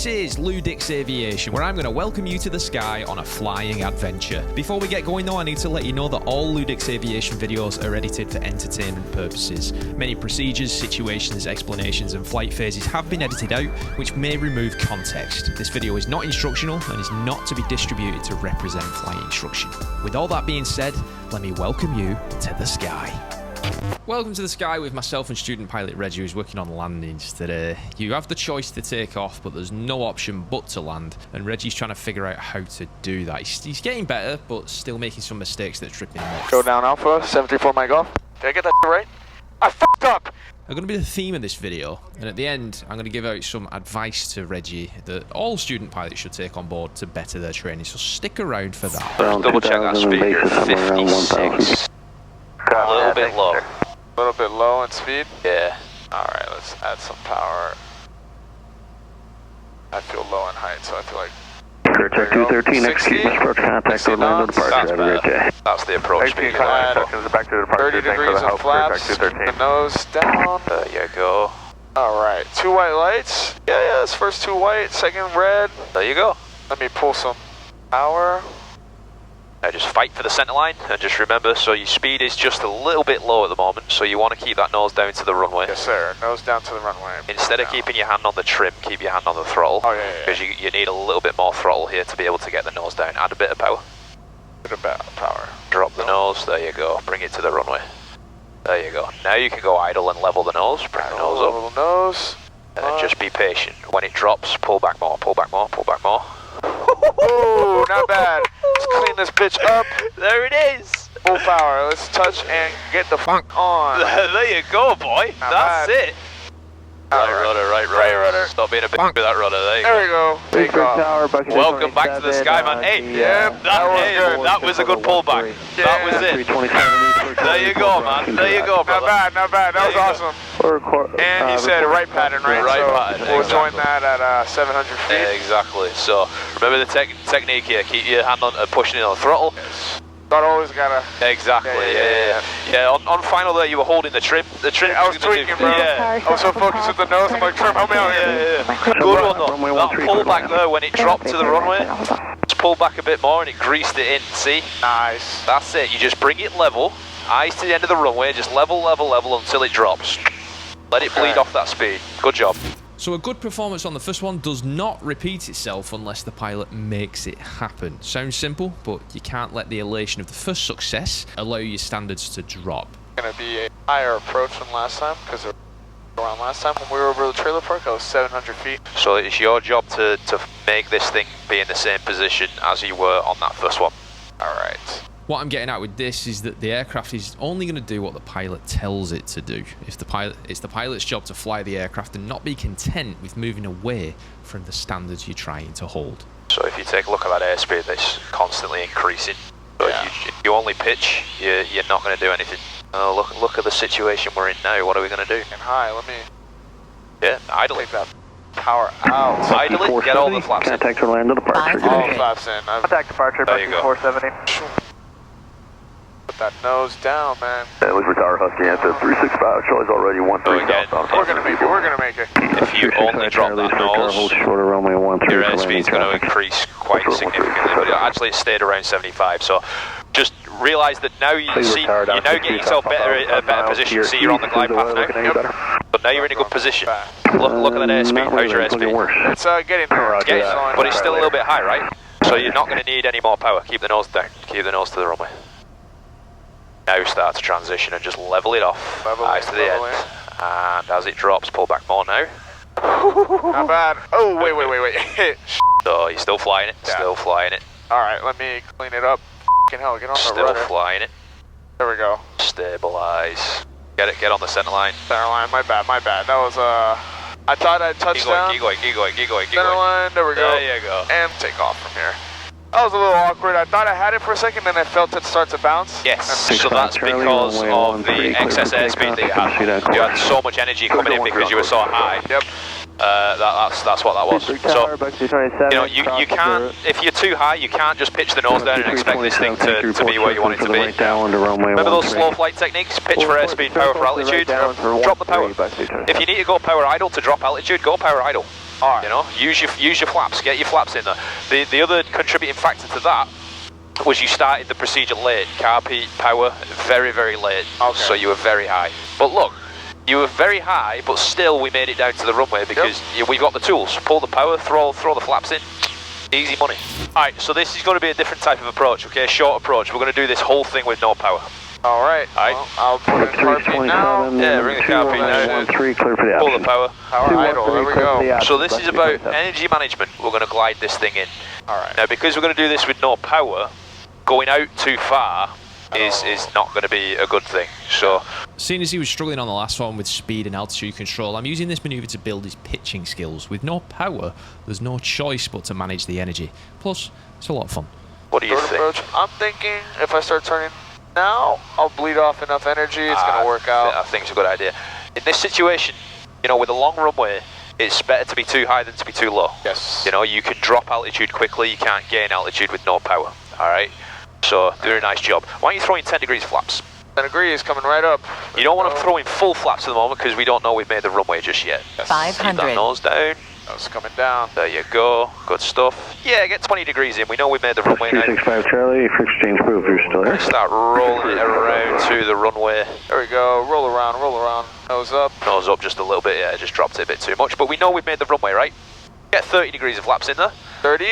This is LewDix Aviation, where I'm going to welcome you to the sky on a flying adventure. Before we get going though, I need to let you know that all LewDix Aviation videos are edited for entertainment purposes. Many procedures, situations, explanations and flight phases have been edited out, which may remove context. This video is not instructional and is not to be distributed to represent flight instruction. With all that being said, let me welcome you to the sky. Welcome to the sky with myself and student pilot Reggie, who's working on landings today. You have the choice to take off, but there's no option but to land, and Reggie's trying to figure out how to do that. He's getting better, but still making some mistakes that are tripping him up. Go down Alpha, 734 Mike off. Did I get that right? I fucked up! I'm going to be the theme of this video, and at the end, I'm going to give out some advice to Reggie that all student pilots should take on board to better their training, so stick around for that. Double check that speed, you're 56. A little bit low. A little bit low in speed? Yeah. Alright, let's add some power. I feel low in height, so I feel like... Check 213, execute approach contact, Orlando departure, That's better. That's the approach speed. Back to the departure. 30 degrees of flaps, the nose down. There you go. Alright, 2 white lights. Yeah, that's first 2 white, second red. There you go. Let me pull some power. Now just fight for the centre line, and just remember, so your speed is just a little bit low at the moment, so you want to keep that nose down to the runway. Yes sir, nose down to the runway. Instead of keeping your hand on the trim, keep your hand on the throttle. Oh yeah. Because you need a little bit more throttle here to be able to get the nose down. Add a bit of power. Bit of power. Drop the nose, there you go. Bring it to the runway. There you go. Now you can go idle and level the nose. Bring the nose up. Level the nose. And then just be patient. When it drops, pull back more, pull back more, pull back more. Ooh, not bad. Let's clean this bitch up. There it is. Full power. Let's touch and get the funk on. There you go, boy. That's it. Right rudder, right rudder. Stop being a bitch with that rudder. There you go. There we go. Take off. Welcome back to the sky, man. Hey, that was a good pullback. Yeah. That was it. There you go, man. There you go, brother. Not bad. That was awesome. And he said right pattern, right? Right so pattern. We'll join that at 700 feet. Yeah, exactly. So remember the technique here. Keep your hand on pushing it on the throttle. Yes. Not always gotta. Exactly. Yeah. On final there, you were holding the trim. The trim. I was tweaking, bro. Yeah. I was so focused with the nose. I'm like, trim, help me out here. Yeah. Good one though. That pull back there when it dropped to the runway. Just pull back a bit more and it greased it in. See? Nice. That's it. You just bring it level. Eyes to the end of the runway. Just level until it drops. Let it bleed off that speed. Good job. So a good performance on the first one does not repeat itself unless the pilot makes it happen. Sounds simple, but you can't let the elation of the first success allow your standards to drop. Gonna be a higher approach than last time, because around last time when we were over the trailer park, I was 700 feet. So it's your job to make this thing be in the same position as you were on that first one. Alright. What I'm getting at with this is that the aircraft is only going to do what the pilot tells it to do. It's the pilot's job to fly the aircraft and not be content with moving away from the standards you're trying to hold. So if you take a look at that airspeed, it's constantly increasing. So if you only pitch, you're not going to do anything. Oh, look at the situation we're in now. What are we going to do? And high, let me... Yeah, idle. Take that power out. Idle it, get all the flaps in. Contact Orlando departure. All the flaps in. Contact departure, there you go. 470. Put that nose down, man. Look for Tower Husky at the 365. Charlie's already 13 southbound. We're gonna make it. If you only drop that nose, your airspeed's going to increase quite significantly. But actually it stayed around 75. So just realise that now you're now getting yourself a better position. See, you're on the glide path now. Yep. But now you're in a good position. Look at that airspeed. How's your airspeed? It's getting there. But it's still a little bit high, right? So you're not going to need any more power. Keep the nose down. Keep the nose to the runway. Now start to transition and just level it off. Eyes to the end. And as it drops, pull back more now. Not bad. Oh, wait. So you're still flying it. Yeah. Still flying it. Alright, let me clean it up. F***ing hell, get on the rudder. Still flying it. There we go. Stabilize. Get on the center line. Center line, my bad. That was, I thought I'd touch down. Keep going. Center line, there we go. There you go. And take off from here. That was a little awkward. I thought I had it for a second, then I felt it start to bounce. Yes, so that's because of the excess airspeed that you had. You had so much energy coming in because you were so high. Yep. That's what that was. So, you can't, if you're too high, you can't just pitch the nose down and expect this thing to be where you want it to be. Remember those slow flight techniques? Pitch for airspeed, power for altitude, drop the power. If you need to go power idle to drop altitude, go power idle. All right. You know, use your flaps, get your flaps in there. The other contributing factor to that was you started the procedure late. Carpet power, very, very late. Okay. So you were very high. But look, you were very high, but still we made it down to the runway because we've got the tools. Pull the power, throw the flaps in. Easy money. Alright, so this is going to be a different type of approach, okay? Short approach. We're going to do this whole thing with no power. Alright. Well, I'll put in carpet now. Yeah, ring the carpet now. Clear for the Pull the power. Power idle, there we go. So this is about energy management. We're going to glide this thing in. Alright. Now, because we're going to do this with no power, going out too far is not going to be a good thing. So, seeing as he was struggling on the last one with speed and altitude control, I'm using this manoeuvre to build his pitching skills. With no power, there's no choice but to manage the energy. Plus, it's a lot of fun. what do you think? Approach. I'm thinking if I start turning now, I'll bleed off enough energy. It's going to work out. I think it's a good idea. In this situation, you know, with a long runway, it's better to be too high than to be too low. Yes. You know, you can drop altitude quickly. You can't gain altitude with no power. All right. So, doing a nice job. Why don't you throw in 10 degrees flaps? 10 degrees coming right up. You don't want to throw in full flaps at the moment because we don't know we've made the runway just yet. Yes. 500. Keep that nose down. Nose coming down. There you go. Good stuff. Yeah, get 20 degrees in. We know we've made the runway now. 265 Charlie, for exchange proof, you're still there. Start rolling it around to the runway. There we go. Roll around, roll around. Nose up. Nose up just a little bit. Yeah, just dropped it a bit too much. But we know we've made the runway, right? Get 30 degrees of flaps in there. 30.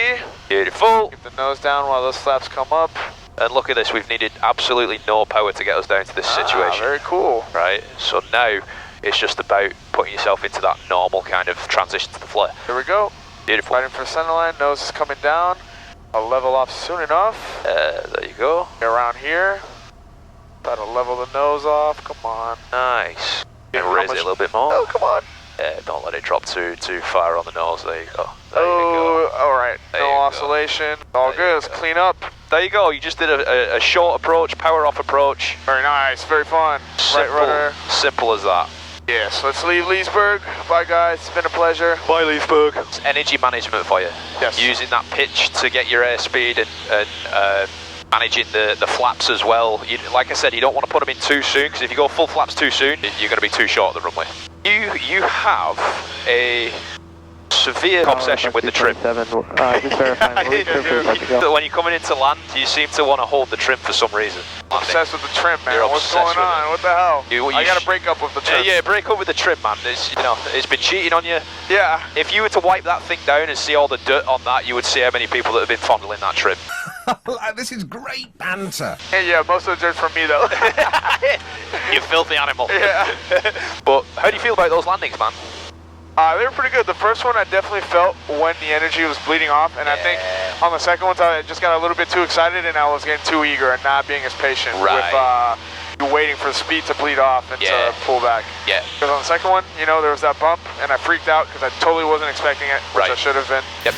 Beautiful. Keep the nose down while those flaps come up. And look at this, we've needed absolutely no power to get us down to this situation. Very cool. Right, so now it's just about putting yourself into that normal kind of transition to the flare. Here we go. Beautiful. Fighting for center line, nose is coming down. I'll level off soon enough. There you go. Around here. Try to level the nose off, come on. Nice. Yeah, And raise it a little bit more. Oh, come on. Yeah, don't let it drop too far on the nose. There you go. There Oh, you go. all right. There No you go. oscillation. All good. Let's clean up. There you go. You just did a short approach, power off approach. Very nice. Very fun. Simple, Right rudder. simple as that. Yes. Let's leave Leesburg. Bye, guys. It's been a pleasure. Bye, Leesburg. It's energy management for you. Yes. Using that pitch to get your airspeed and managing the flaps as well. Like I said, you don't want to put them in too soon because if you go full flaps too soon, you're going to be too short of the runway. You have a severe obsession with the trim. Just verifying. When you're coming into land, you seem to want to hold the trim for some reason. Obsessed with the trim, man. You're What's obsessed going with on? What the hell? I got to sh- break up with the trim. Yeah, break up with the trim, man. It's been cheating on you. Yeah. If you were to wipe that thing down and see all the dirt on that, you would see how many people that have been fondling that trim. This is great banter. Yeah, most of the dirt's from me, though. You filthy animal. Yeah. But how do you feel about those landings, man? They were pretty good. The first one I definitely felt when the energy was bleeding off, and I think on the second one I just got a little bit too excited and I was getting too eager and not being as patient with waiting for the speed to bleed off and to pull back. Yeah. Because on the second one, you know, there was that bump and I freaked out because I totally wasn't expecting it, which I should have been. Yep.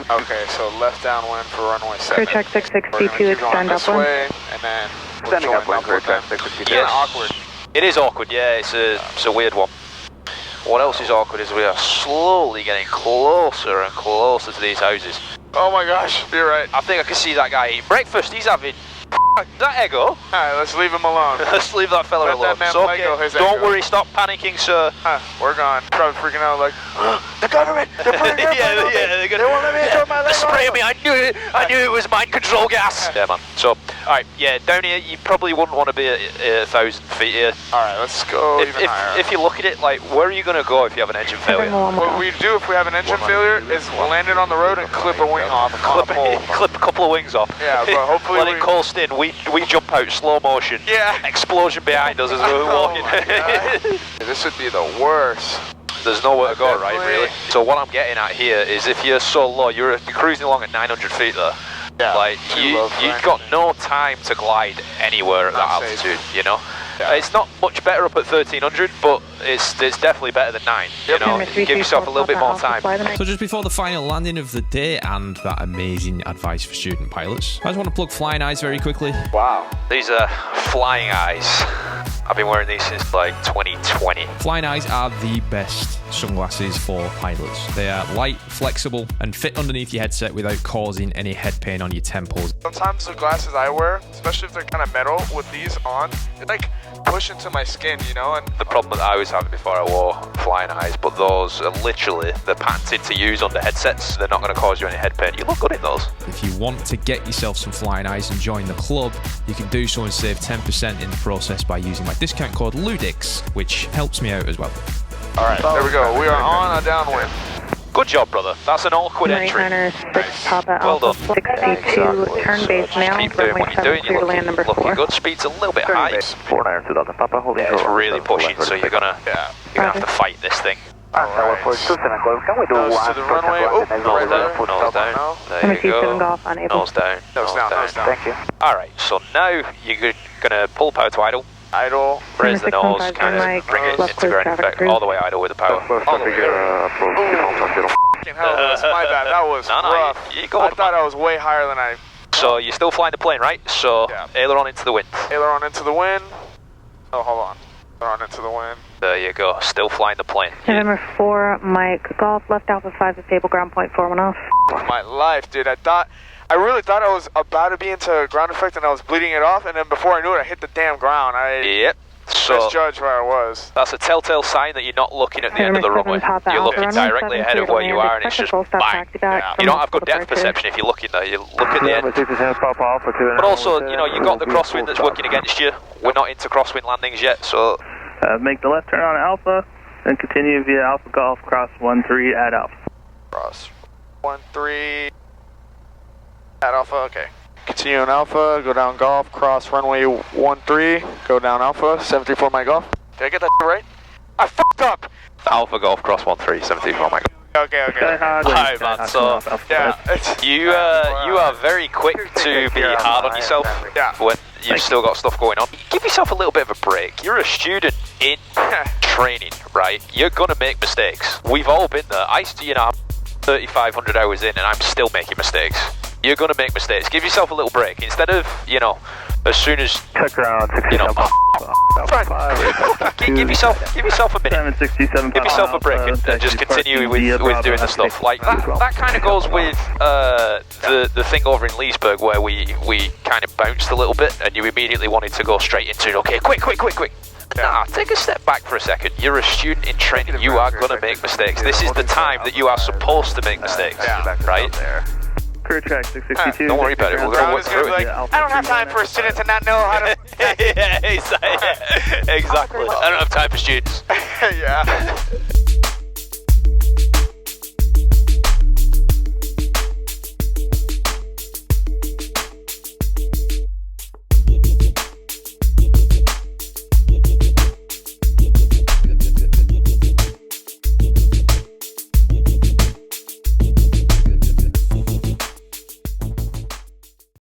Okay, so left downwind for runway 7. Crew check 662, extend this upwind. way, and then we'll join upwind then. Yes. Awkward. It is awkward, yeah, it's a weird one. What else is awkward is we are slowly getting closer and closer to these houses. Oh my gosh, you're right. I think I can see that guy eating breakfast. He's having that ego. Alright, let's leave him alone. Let's leave that fella Let alone. that man It's okay. Lego his Don't ego. worry, stop panicking, sir. We're gone. Probably freaking out like, the government! They're putting their Lego on me. they're gonna, They won't let me enjoy my Lego. spray me. I knew it. I knew it was mind control gas. Yeah, man. So, alright, yeah, down here, you probably wouldn't want to be at 1,000 feet here. Alright, let's go even higher. If you look at it, like, where are you going to go if you have an engine failure? What we do if we have an engine failure is land it on the road and clip a wing off. Clip a couple of wings off. Yeah, but hopefully let it coast in. We jump out slow motion. Yeah. Explosion behind us as we're walking. This would be the worst. There's nowhere to go, right, really? So what I'm getting at here is if you're so low, you're cruising along at 900 feet there. Yeah, like, you've got no time to glide anywhere at that altitude, you know? Yeah. It's not much better up at 1300, but it's definitely better than 9. You know, give yourself a little bit more time. So just before the final landing of the day and that amazing advice for student pilots, I just want to plug Flying Eyes very quickly. Wow. These are Flying Eyes. I've been wearing these since like 2020. Flying Eyes are the best sunglasses for pilots. They are light, flexible, and fit underneath your headset without causing any head pain on your temples. Sometimes the glasses I wear, especially if they're kind of metal with these on, it like push into my skin, you know? And the problem that I was to have it before I wore flying eyes, but those are literally, they're patented to use under headsets. They're not going to cause you any head pain. You look good in those. If you want to get yourself some flying eyes and join the club, you can do so and save 10% in the process by using my discount code LewDix, which helps me out as well. All right, there we go. We are on a downwind. Good job, brother. That's an awkward entry. Well done. 62, turn base now. Keep doing what you're doing. You're looking good. Speed's a little bit high. 49 2000 Papa, holding It's really pushing, so you're gonna have to fight this thing. Right. Nose to the runway. Oh, nose down. Nose down. There you go. Nose down. Nose down. Thank you. All right. So now you're gonna pull power to idle. Idle. Raise the nose, kind of bring it into ground effect, all the way idle with the power. All the way. Fucking hell, that's my bad. That was rough. You go I thought I was way higher than I... So you're still flying the plane, right? So aileron into the wind. Aileron into the wind. Oh, hold on. Aileron into the wind. There you go. Still flying the plane. November 4, Mike Golf, left Alpha 5 at stable ground point 41 off. My life, dude. I really thought I was about to be into ground effect and I was bleeding it off, and then before I knew it, I hit the damn ground. Yep. So misjudged where I was. That's a telltale sign that you're not looking at the end of the runway. You're looking directly ahead of where you are, and it's just bang. You don't have good depth perception if you're looking there. You look at the end. But also, you know, you've got the crosswind that's working against you. We're not into crosswind landings yet, so... make the left turn on Alpha, then continue via Alpha Golf, cross 13 at Alpha. Cross 13 at Alpha, okay. Continue on Alpha, go down Golf, cross runway 13, go down Alpha, 734 my Golf. Did I get that right? I fucked up! Alpha Golf, cross 13, 734 my Golf. Okay. Hi, man. So, you are very quick to be hard on yourself when you've still got stuff going on. Give yourself a little bit of a break. You're a student in training, right? You're gonna make mistakes. We've all been there. I'm 3,500 hours in and I'm still making mistakes. You're gonna make mistakes. Give yourself a little break. Instead of, you know, as soon as you know, give yourself a minute. Give yourself a break and just continue with doing the stuff. Like that kind of goes with the thing over in Leesburg where we kind of bounced a little bit and you immediately wanted to go straight into okay, quick. Nah, take a step back for a second. You're a student in training. You are gonna make mistakes. This is the time that you are supposed to make mistakes, right? Career track 662. Don't worry about it. We're going to work through it. I don't have time for a student to not know how to... Yeah, exactly. I don't have time for students. Yeah.